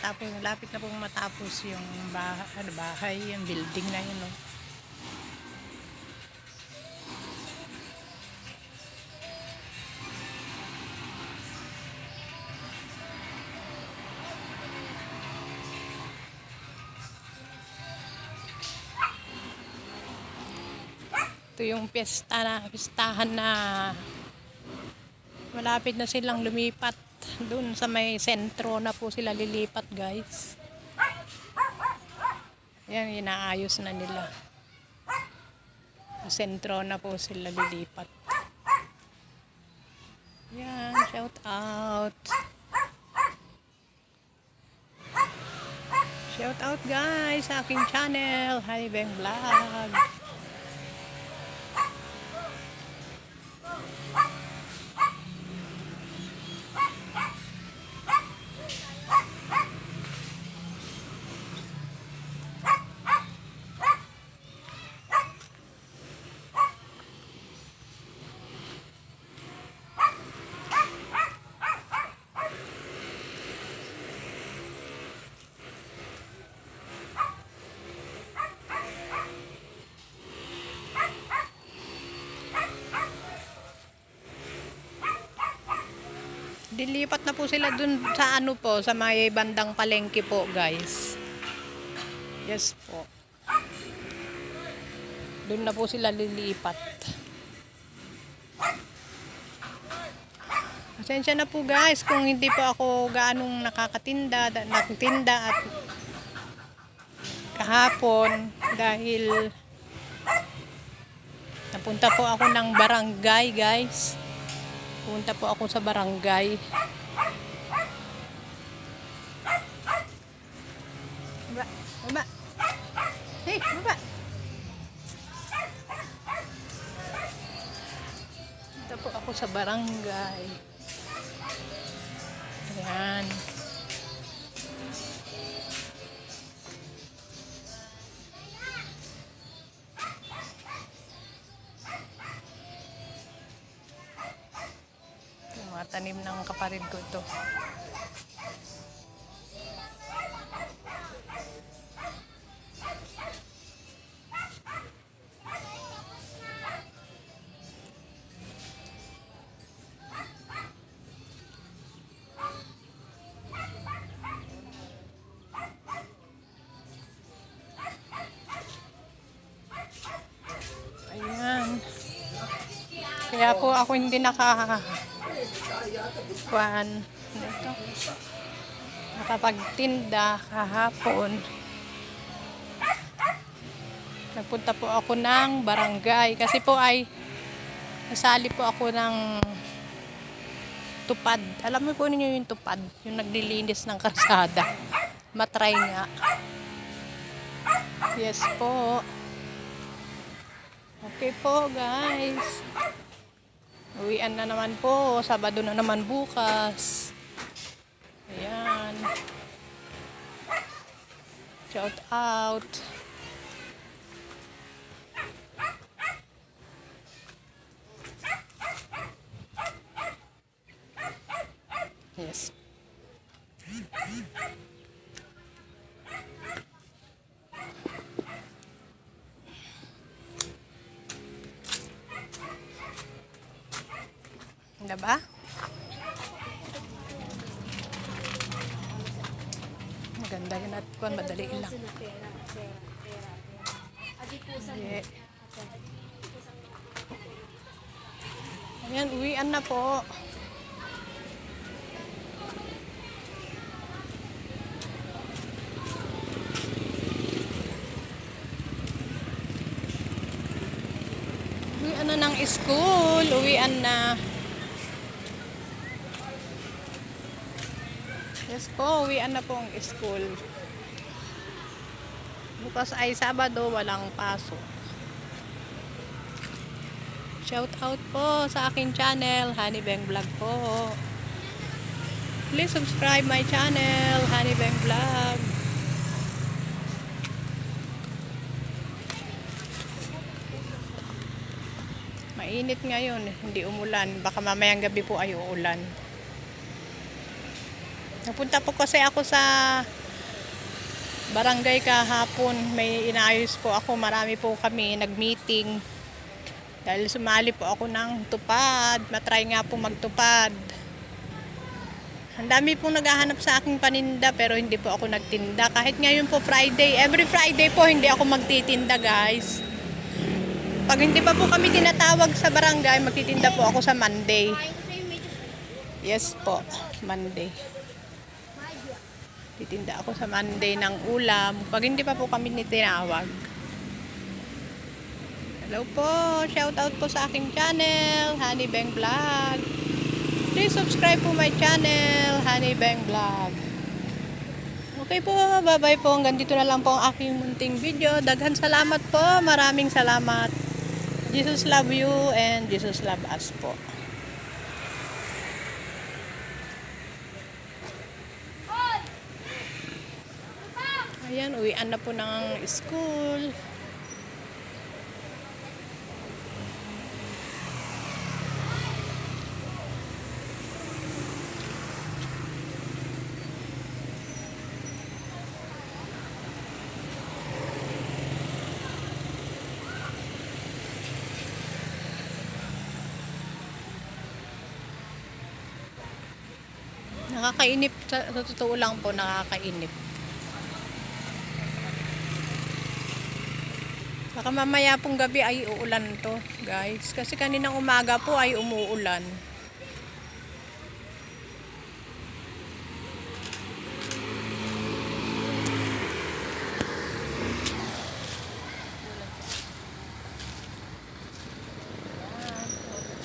matapos, lapit na pong matapos yung bahay, yung building na yun, no? Ito yung pistahan na malapit na silang lumipat. Doon sa may sentro na po sila lilipat, guys. Yan, inaayos na nila. Sa sentro na po sila lilipat. Yan, shout out. Shout out, guys, sa aking channel, Honey Beng Vlog. Dilipat na po sila dun sa ano po, sa may bandang palengke po, guys. Yes po. Dun na po sila lilipat. Pasensya na po, guys, kung hindi po ako gaanong nagtinda at kahapon dahil napunta po ako ng barangay, guys. Punta po ako sa barangay. Baba, baba. Hey, baba. Punta po ako sa barangay. Ayan. Tanim ng kapatid ko ito. Ayan. Kaya po ako hindi nakapagtinda kahapon. Nagpunta po ako ng barangay kasi po ay nasali po ako ng tupad. Alam mo po ninyo yung tupad, yung naglilinis ng kalsada. Matry nga. Yes po. Okay po, guys. Uwian na naman po. Sabado na naman bukas. Ayan. Shout out. Yes. Diba? Maganda yun at kung madali lang. Yeah. Ayan, uwian na po. Uwian na ng school. Uwian na. Yes po, uwian na po ang school. Bukas ay Sabado, walang pasok. Shout out po sa aking channel, Honey Beng Vlog po. Please subscribe my channel, Honey Beng Vlog. Mainit ngayon, hindi umulan. Baka mamayang gabi po ay uulan. Napunta po kasi ako sa barangay kahapon. May inaayos po ako. Marami po kami nag-meeting. Dahil sumali po ako ng tupad. Matry nga po magtupad. Ang dami pong naghahanap sa aking paninda pero hindi po ako nagtinda. Kahit ngayon po Friday. Every Friday po hindi ako magtitinda, guys. Pag hindi pa po kami tinatawag sa barangay, magtitinda po ako sa Monday. Yes po, Monday. Titinda ako sa Monday ng ulam. Pag hindi pa po kami tinawag. Hello po, shout out po sa aking channel, Honey Beng Vlog. Please subscribe po my channel, Honey Beng Vlog. Okay po, bye-bye po. Hanggang dito na lang po ang aking munting video. Daghan salamat po, maraming salamat. Jesus love you and Jesus love us po. Ayan, uwian na po ng school. Nakakainip, sa totoo lang po, nakakainip. Baka mamaya pong gabi ay uulan to, guys. Kasi kaninang umaga po ay umuulan.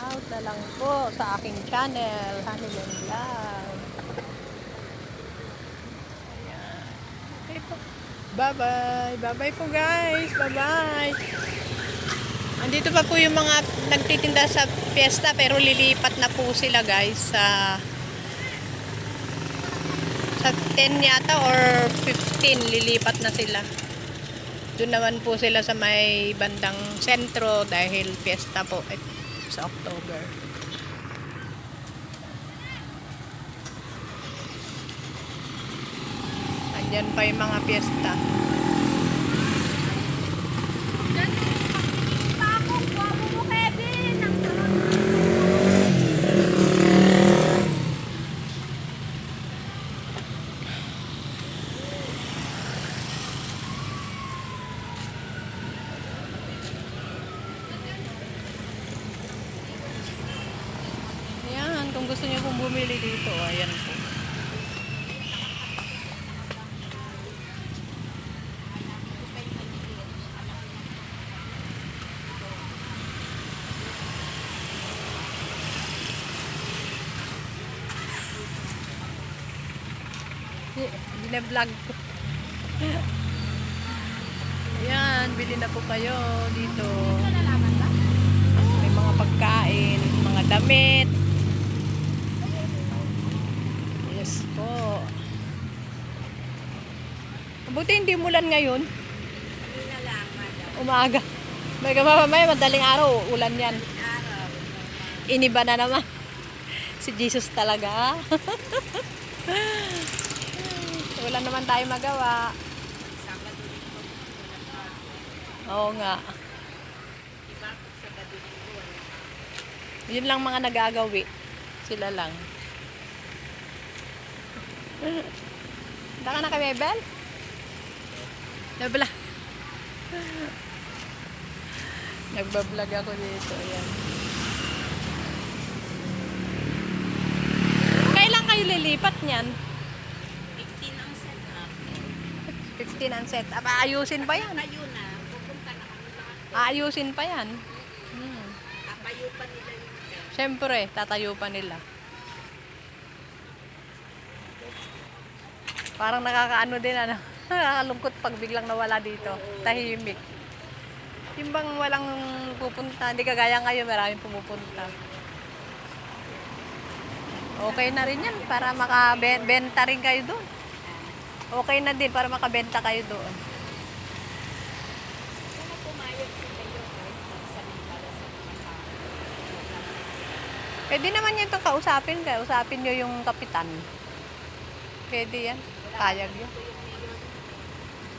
Out na lang po sa aking channel, Honey Beng Vlog. Ayan. Okay po. Bye-bye. Bye-bye po, guys. Bye-bye. Andito pa po yung mga nagtitinda sa fiesta pero lilipat na po sila, guys, sa 10 yata or 15 lilipat na sila. Doon naman po sila sa may bandang sentro dahil fiesta po sa October. Andyan pa yung mga fiesta. Ayan, kung gusto niyo pong bumili dito, ayan po. Bine-vlog ko. Ayan, bili na po kayo dito. May mga pagkain, mga damit. Yes po. Mabuti hindi umulan ngayon. Umaga. May kamamamay, madaling araw, ulan yan. Iniba na naman. Si Jesus talaga. Wala naman tayo magawa. Oo nga. Yun lang mga nagagawi. Sila lang. Handa ka na kay Mabel? Nabla. Nagbablog ako dito. Ayan. Kailan kayo lilipat niyan? 15 ang set up. 15 ang set up. Aayusin pa yan. Tayo na. Pupunta na kami lahat. Aayusin pa yan. Tatayo pa nila yung Siyempre, tatayo pa nila. Parang nakakaano din, ano? Nakakalungkot pag biglang nawala dito. Tahimik. Yung bang walang pupunta, hindi kagaya ngayon, maraming pumupunta. Okay na rin yan para makabenta rin kayo doon. Okay na din para makabenta kayo doon. Kung pumayag sila yun, magsabi para sa mga tao. Pwede naman nyo itong kausapin kayo. Usapin nyo yung kapitan. Pwede yan. Payag yun.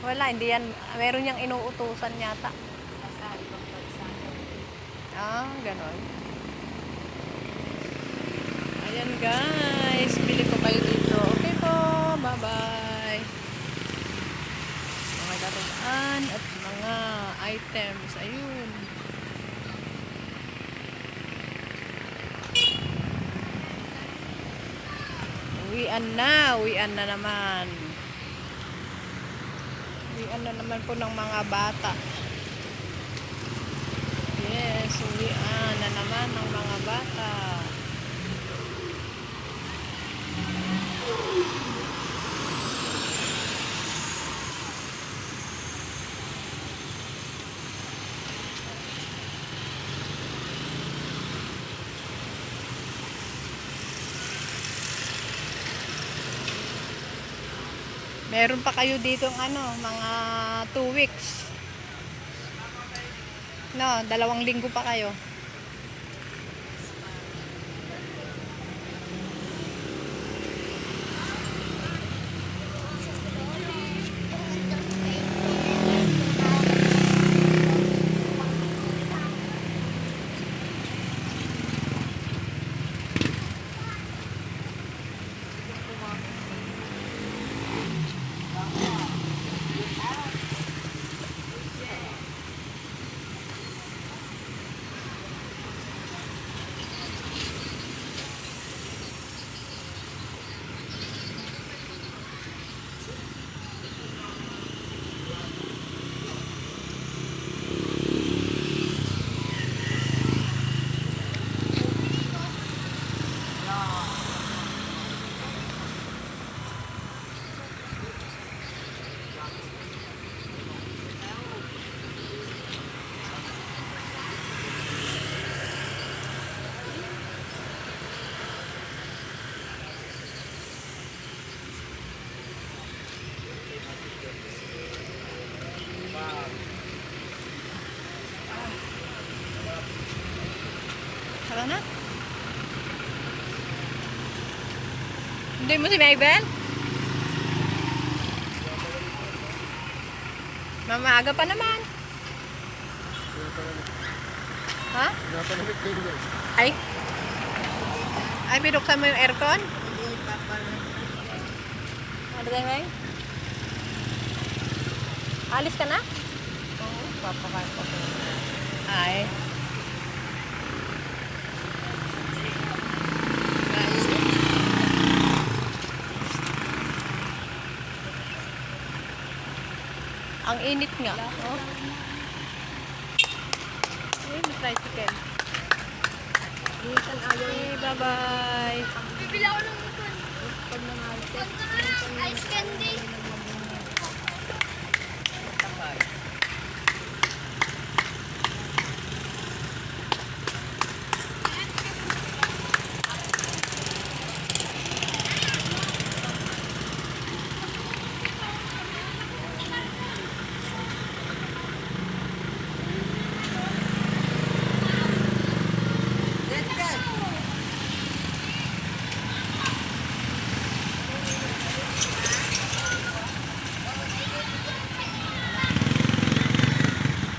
Wala, hindi yan. Meron niyang inuutusan yata. Nasa ibang bansa. Ah, ganon. Ayan guys, bili po kayo dito. Okay po, bye-bye. Mga laruan at mga items. Ayun. Uwian na naman. Uwian na naman po ng mga bata. Yes, uwian na naman ng mga bata. Meron pa kayo dito mga 2 weeks. No, 2 linggo pa kayo. Tara na. Hindi mo si Maybel? Mamaaga pa naman. Ha? Ay? Ay, binuksan mo yung aircon? Ano tayo, May? Alis ka na? Oo, papakain pa ko. Ay. Ang init nga. Oh. Ay, may tricycle. Minsan ayaw. Okay, bye-bye. Bibili ako ng ipon. Pag nangalit, Ice candy.